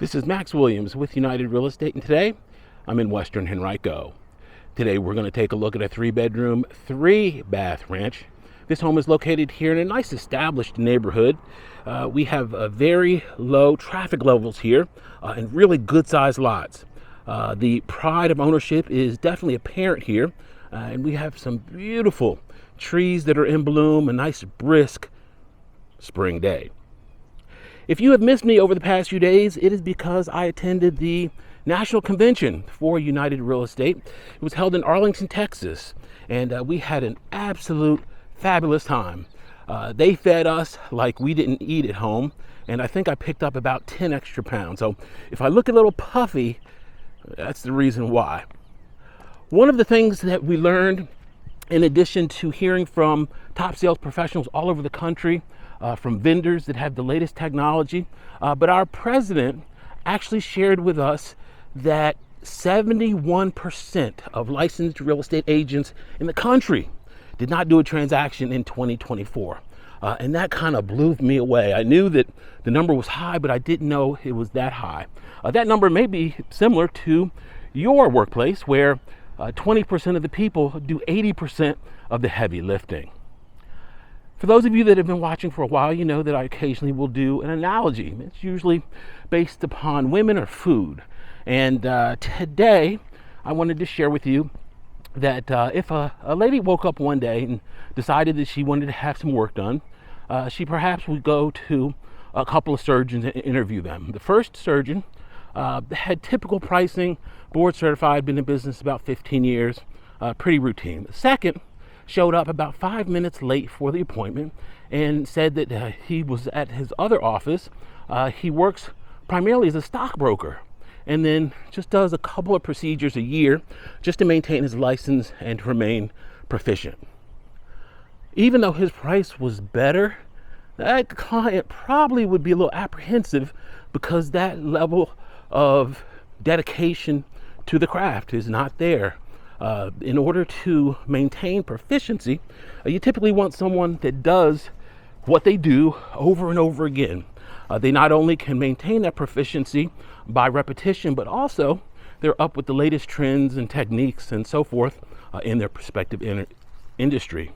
This is Max Williams with United Real Estate, and today I'm in Western Henrico. Today we're going to take a look at a 3-bedroom, 3-bath ranch. This home is located here in a nice established neighborhood. We have very low traffic levels here and really good sized lots. The pride of ownership is definitely apparent here, and we have some beautiful trees that are in bloom, a nice brisk spring day. If you have missed me over the past few days, it is because I attended the National Convention for United Real Estate. It was held in Arlington, Texas, and we had an absolute fabulous time. They fed us like we didn't eat at home, and I think I picked up about 10 extra pounds. So if I look a little puffy, that's the reason why. One of the things that we learned, in addition to hearing from top sales professionals all over the country, from vendors that have the latest technology, but our president actually shared with us that 71% of licensed real estate agents in the country did not do a transaction in 2024. And that kind of blew me away. I knew that the number was high, but I didn't know it was that high. That number may be similar to your workplace, where 20% of the people do 80% of the heavy lifting. For those of you that have been watching for a while, you know that I occasionally will do an analogy. It's usually based upon women or food. And today, I wanted to share with you that if a lady woke up one day and decided that she wanted to have some work done, she perhaps would go to a couple of surgeons and interview them. The first surgeon had typical pricing, board certified, been in business about 15 years, pretty routine. The second showed up about 5 minutes late for the appointment and said that he was at his other office. He works primarily as a stockbroker and then just does a couple of procedures a year just to maintain his license and to remain proficient. Even though his price was better, that client probably would be a little apprehensive because that level of dedication to the craft is not there. In order to maintain proficiency, you typically want someone that does what they do over and over again. They not only can maintain that proficiency by repetition, but also they're up with the latest trends and techniques and so forth in their respective industry.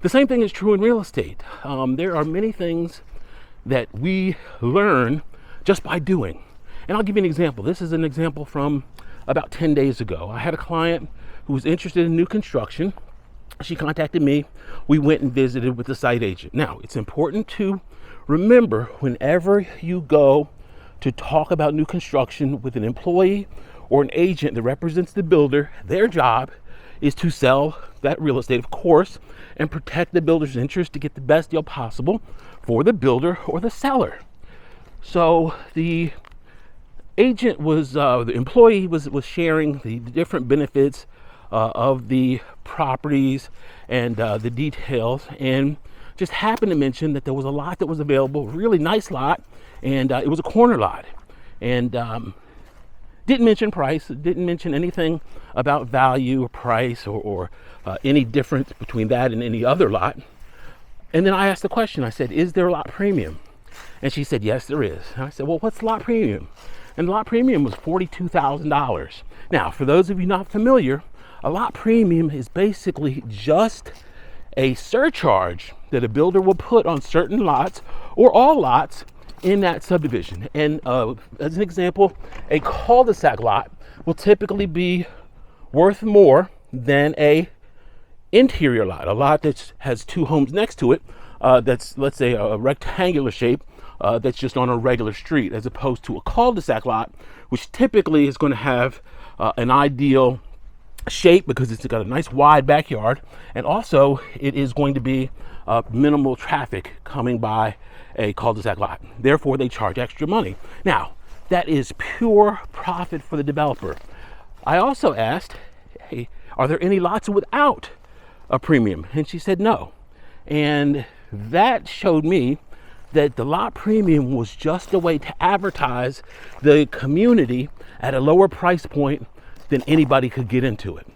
The same thing is true in real estate. There are many things that we learn just by doing. And I'll give you an example. This is an example from about 10 days ago. I had a client who was interested in new construction. She contacted me. We went and visited with the site agent. Now, it's important to remember, whenever you go to talk about new construction with an employee or an agent that represents the builder, their job is to sell that real estate, of course, and protect the builder's interest to get the best deal possible for the builder or the seller. So the agent was, the employee was sharing the different benefits of the properties and the details, and just happened to mention that there was a lot that was available, really nice lot, and it was a corner lot, and didn't mention price, didn't mention anything about value or price or any difference between that and any other lot. And then I asked the question, I said, is there a lot premium? And she said, yes, there is. And I said, well, what's lot premium? And the lot premium was $42,000. Now, for those of you not familiar, a lot premium is basically just a surcharge that a builder will put on certain lots or all lots in that subdivision. And as an example, a cul-de-sac lot will typically be worth more than a interior lot, a lot that has two homes next to it, that's, let's say, a rectangular shape, that's just on a regular street, as opposed to a cul-de-sac lot, which typically is going to have an ideal shape because it's got a nice wide backyard, and also it is going to be minimal traffic coming by a cul-de-sac lot. Therefore, they charge extra money. Now, that is pure profit for the developer. I also asked, hey, are there any lots without a premium? And she said no. And that showed me that the lot premium was just a way to advertise the community at a lower price point than anybody could get into it.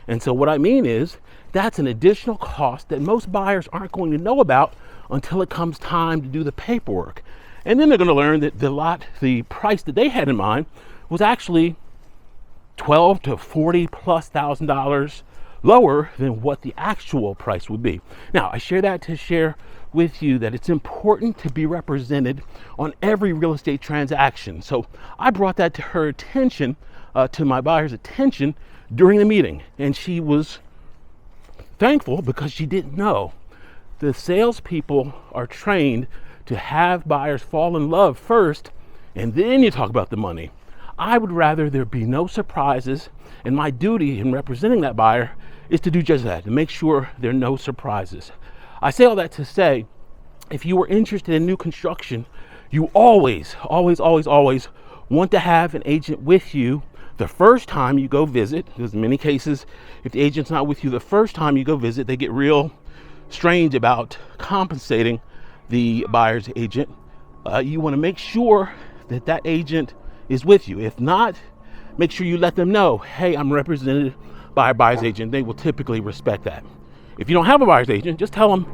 And so what I mean is, that's an additional cost that most buyers aren't going to know about until it comes time to do the paperwork. And then they're going to learn that the price that they had in mind was actually $12 to $40 plus thousand lower than what the actual price would be. Now, I share that to share with you that it's important to be represented on every real estate transaction. So I brought that to her attention, to my buyer's attention during the meeting, and she was thankful because she didn't know. The salespeople are trained to have buyers fall in love first, and then you talk about the money. I would rather there be no surprises, and my duty in representing that buyer is to do just that, to make sure there are no surprises. I say all that to say, if you are interested in new construction, you always want to have an agent with you the first time you go visit, because in many cases, if the agent's not with you the first time you go visit, they get real strange about compensating the buyer's agent. You want to make sure that that agent is with you. If not, make sure you let them know, hey, I'm represented by a buyer's agent. They will typically respect that. If you don't have a buyer's agent, just tell them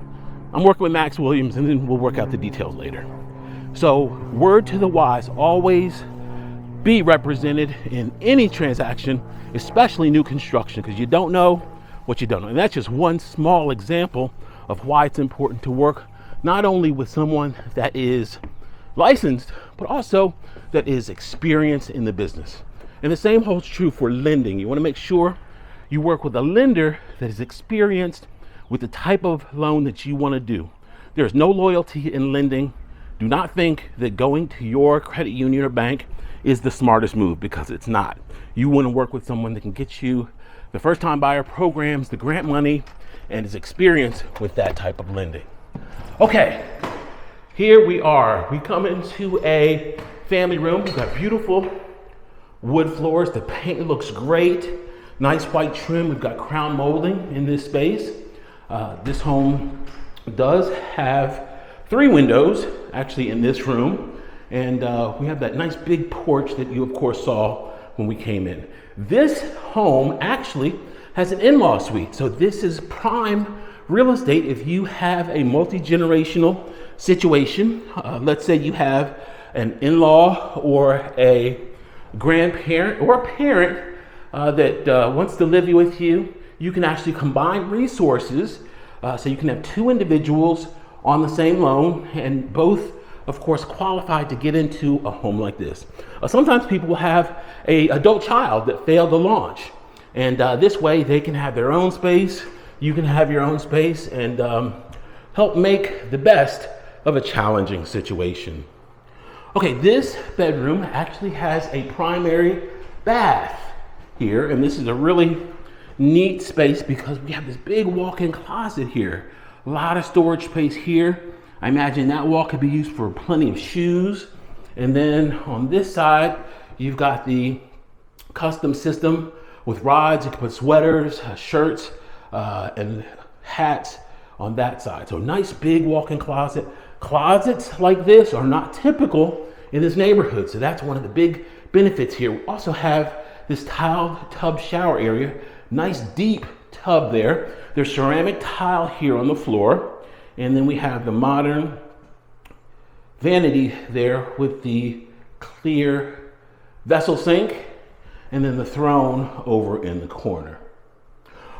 I'm working with Max Williams, and then we'll work out the details later. So, word to the wise, always be represented in any transaction, especially new construction, because you don't know what you don't know. And that's just one small example of why it's important to work not only with someone that is licensed, but also that is experienced in the business. And the same holds true for lending. You want to make sure you work with a lender that is experienced with the type of loan that you want to do. There's no loyalty in lending. Do not think that going to your credit union or bank is the smartest move, because it's not. You want to work with someone that can get you the first time buyer programs, the grant money, and is experienced with that type of lending. Okay, here we are. We come into a family room. We've got beautiful wood floors. The paint looks great. Nice white trim. We've got crown molding in this space. This home does have 3 windows actually in this room. And we have that nice big porch that you of course saw when we came in. This home actually has an in-law suite. So this is prime real estate if you have a multi-generational situation. Let's say you have an in-law or a grandparent or a parent that wants to live with you. You can actually combine resources, so you can have 2 individuals on the same loan, and both of course qualified to get into a home like this. Sometimes people will have an adult child that failed to launch, and this way they can have their own space, you can have your own space, and help make the best of a challenging situation. Okay, this bedroom actually has a primary bath here, and this is a really neat space because we have this big walk-in closet here. A lot of storage space here. I imagine that wall could be used for plenty of shoes. And then on this side, you've got the custom system with rods. You can put sweaters, shirts, and hats on that side. So nice big walk-in closet. Closets like this are not typical in this neighborhood. So that's one of the big benefits here. We also have this tiled tub shower area. Nice deep tub there. There's ceramic tile here on the floor. And then we have the modern vanity there with the clear vessel sink, and then the throne over in the corner.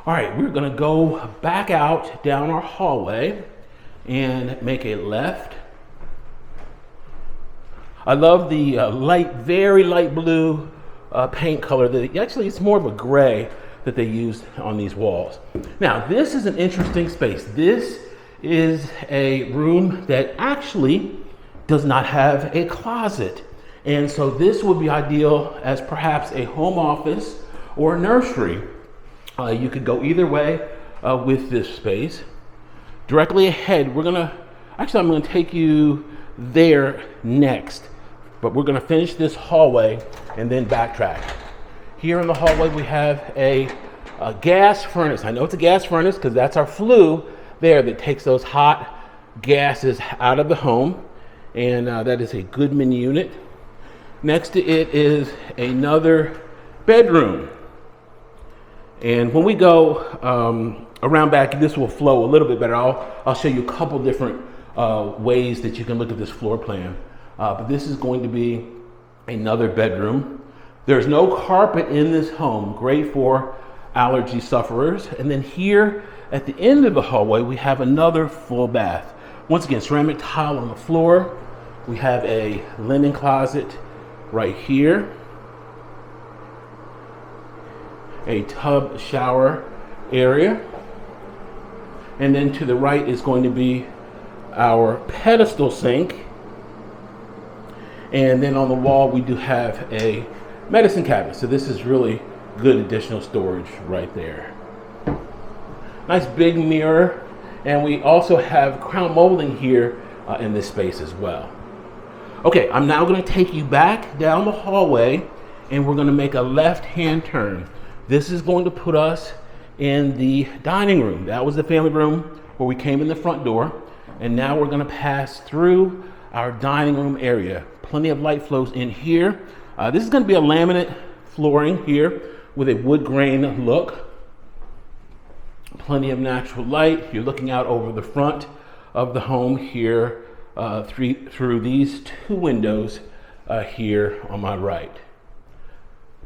All right, we're gonna go back out down our hallway and make a left. I love the very light blue paint color. Actually, it's more of a gray that they used on these walls. Now, this is an interesting space. This is a room that actually does not have a closet. And so this would be ideal as perhaps a home office or a nursery. You could go either way with this space. Directly ahead, I'm gonna take you there next, but we're gonna finish this hallway and then backtrack. Here in the hallway, we have a gas furnace. I know it's a gas furnace because that's our flue there that takes those hot gases out of the home. And that is a Goodman unit. Next to it is another bedroom. And when we go around back, this will flow a little bit better. I'll show you a couple different ways that you can look at this floor plan. but this is going to be another bedroom. There's no carpet in this home, great for allergy sufferers. And then here at the end of the hallway, we have another full bath. Once again, ceramic tile on the floor. We have a linen closet right here, a tub shower area, and then to the right is going to be our pedestal sink. And then on the wall, we do have a medicine cabinet. So this is really good additional storage right there. Nice big mirror. And we also have crown molding here in this space as well. Okay, I'm now going to take you back down the hallway and we're going to make a left-hand turn. This is going to put us in the dining room. That was the family room where we came in the front door. And now we're going to pass through our dining room area. Plenty of light flows in here. This is going to be a laminate flooring here with a wood grain look. Plenty of natural light. You're looking out over the front of the home here through these two windows here on my right.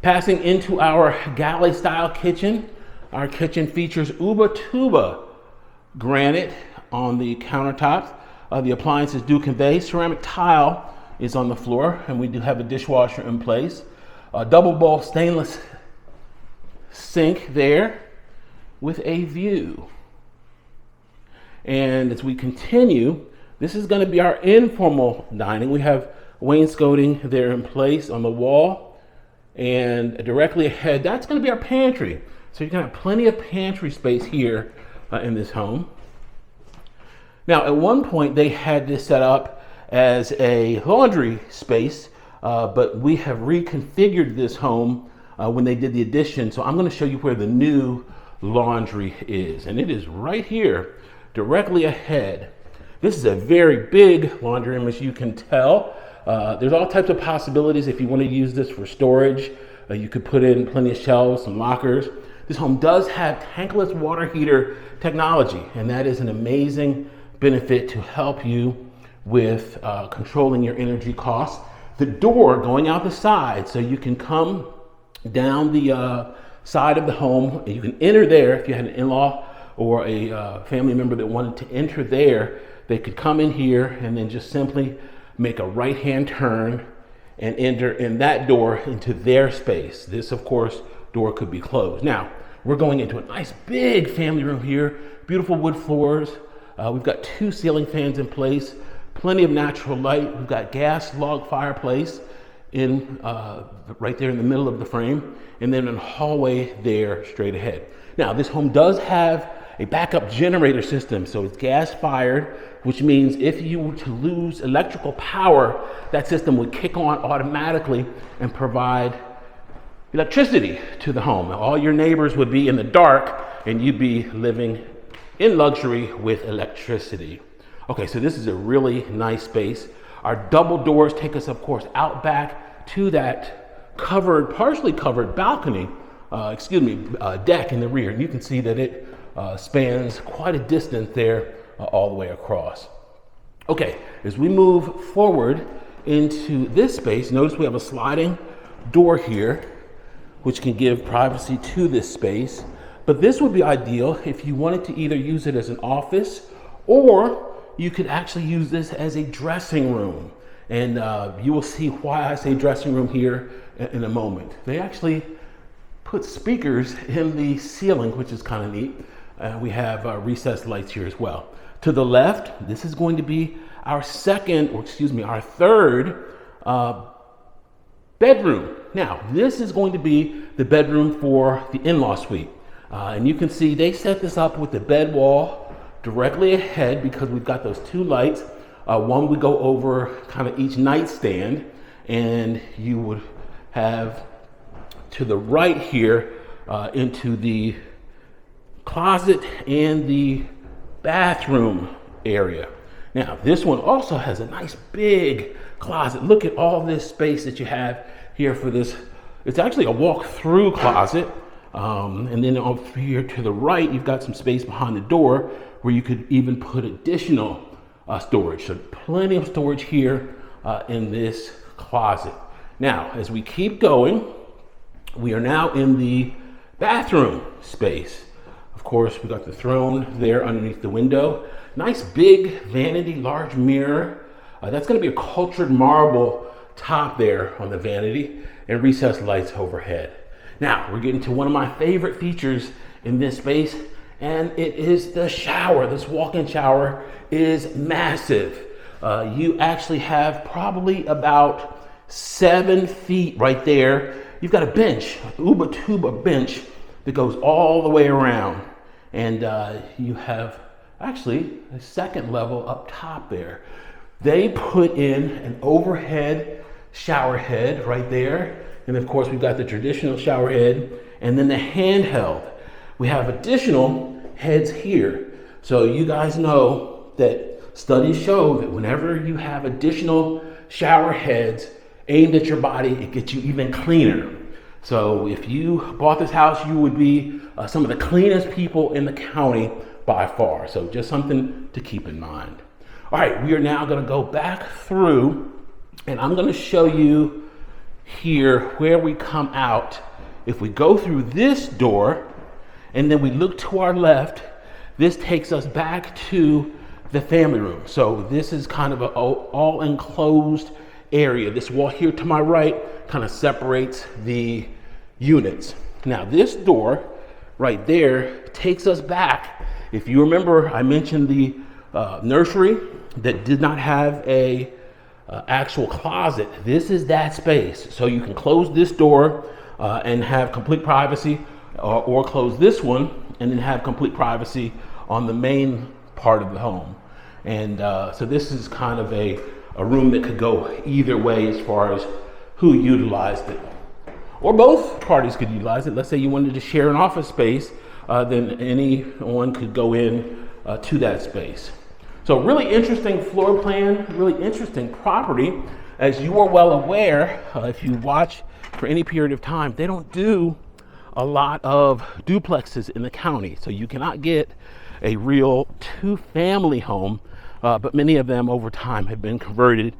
Passing into our galley style kitchen. Our kitchen features Uba Tuba granite on the countertops. The appliances do convey. Ceramic tile is on the floor, and we do have a dishwasher in place. A double bowl stainless sink there with a view. And as we continue, this is going to be our informal dining. We have wainscoting there in place on the wall, and directly ahead, that's going to be our pantry. So you're going to have plenty of pantry space here in this home. Now, at one point, they had this set up as a laundry space, but we have reconfigured this home when they did the addition. So I'm going to show you where the new laundry is. And it is right here, directly ahead. This is a very big laundry room, as you can tell. There's all types of possibilities if you want to use this for storage. You could put in plenty of shelves, some lockers. This home does have tankless water heater technology, and that is an amazing benefit to help you with controlling your energy costs. The door going out the side, so you can come down the side of the home, and you can enter there. If you had an in-law or a family member that wanted to enter there, they could come in here and then just simply make a right-hand turn and enter in that door into their space. This, of course, door could be closed. Now, we're going into a nice big family room here, beautiful wood floors. We've got two ceiling fans in place, plenty of natural light. We've got gas log fireplace in right there in the middle of the frame, and then a hallway there straight ahead. Now, this home does have a backup generator system, so it's gas fired, which means if you were to lose electrical power, that system would kick on automatically and provide electricity to the home. All your neighbors would be in the dark and you'd be living in luxury with electricity. Okay, so this is a really nice space. Our double doors take us, of course, out back to that covered, partially covered balcony, deck in the rear. And you can see that it spans quite a distance there all the way across. Okay, as we move forward into this space, notice we have a sliding door here, which can give privacy to this space. But this would be ideal if you wanted to either use it as an office, or you could actually use this as a dressing room. And you will see why I say dressing room here in a moment. They actually put speakers in the ceiling, which is kind of neat. We have recessed lights here as well. To the left, this is going to be our third bedroom. Now, this is going to be the bedroom for the in-law suite. And you can see they set this up with the bed wall directly ahead because we've got those two lights. One would go over kind of each nightstand, and you would have to the right here into the closet and the bathroom area. Now, this one also has a nice big closet. Look at all this space that you have here for this. It's actually a walk-through closet. And then over here to the right, you've got some space behind the door where you could even put additional storage. So plenty of storage here in this closet. Now, as we keep going, we are now in the bathroom space. Of course, we got the throne there underneath the window. Nice big vanity, large mirror. That's going to be a cultured marble top there on the vanity, and recessed lights overhead. Now, we're getting to one of my favorite features in this space, and it is the shower. This walk-in shower is massive. You actually have probably about 7 feet right there. You've got a bench, Uba Tuba bench that goes all the way around. And you have actually a second level up top there. They put in an overhead shower head right there. And of course, we've got the traditional shower head and then the handheld. We have additional heads here. So you guys know that studies show that whenever you have additional shower heads aimed at your body, it gets you even cleaner. So if you bought this house, you would be some of the cleanest people in the county by far. So just something to keep in mind. All right, we are now going to go back through, and I'm going to show you here where we come out. If we go through this door and then we look to our left, this takes us back to the family room. So this is kind of an all enclosed area. This wall here to my right kind of separates the units. Now this door right there takes us back. If you remember, I mentioned the nursery that did not have a actual closet. This is that space. So you can close this door and have complete privacy, or close this one and then have complete privacy on the main part of the home. And so this is kind of a room that could go either way as far as who utilized it. Or both parties could utilize it. Let's say you wanted to share an office space, then anyone could go in to that space. So really interesting floor plan, really interesting property. As you are well aware, if you watch for any period of time, they don't do a lot of duplexes in the county. So you cannot get a real 2-family home, but many of them over time have been converted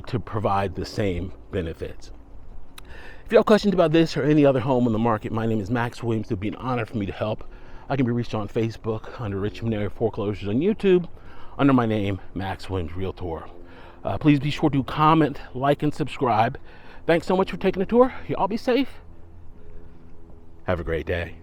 to provide the same benefits. If you have questions about this or any other home on the market, my name is Max Williams. It would be an honor for me to help. I can be reached on Facebook under Richmond Area Foreclosures, on YouTube under my name, Max Williams Realtor. Please be sure to comment, like, and subscribe. Thanks so much for taking a tour. You all be safe. Have a great day.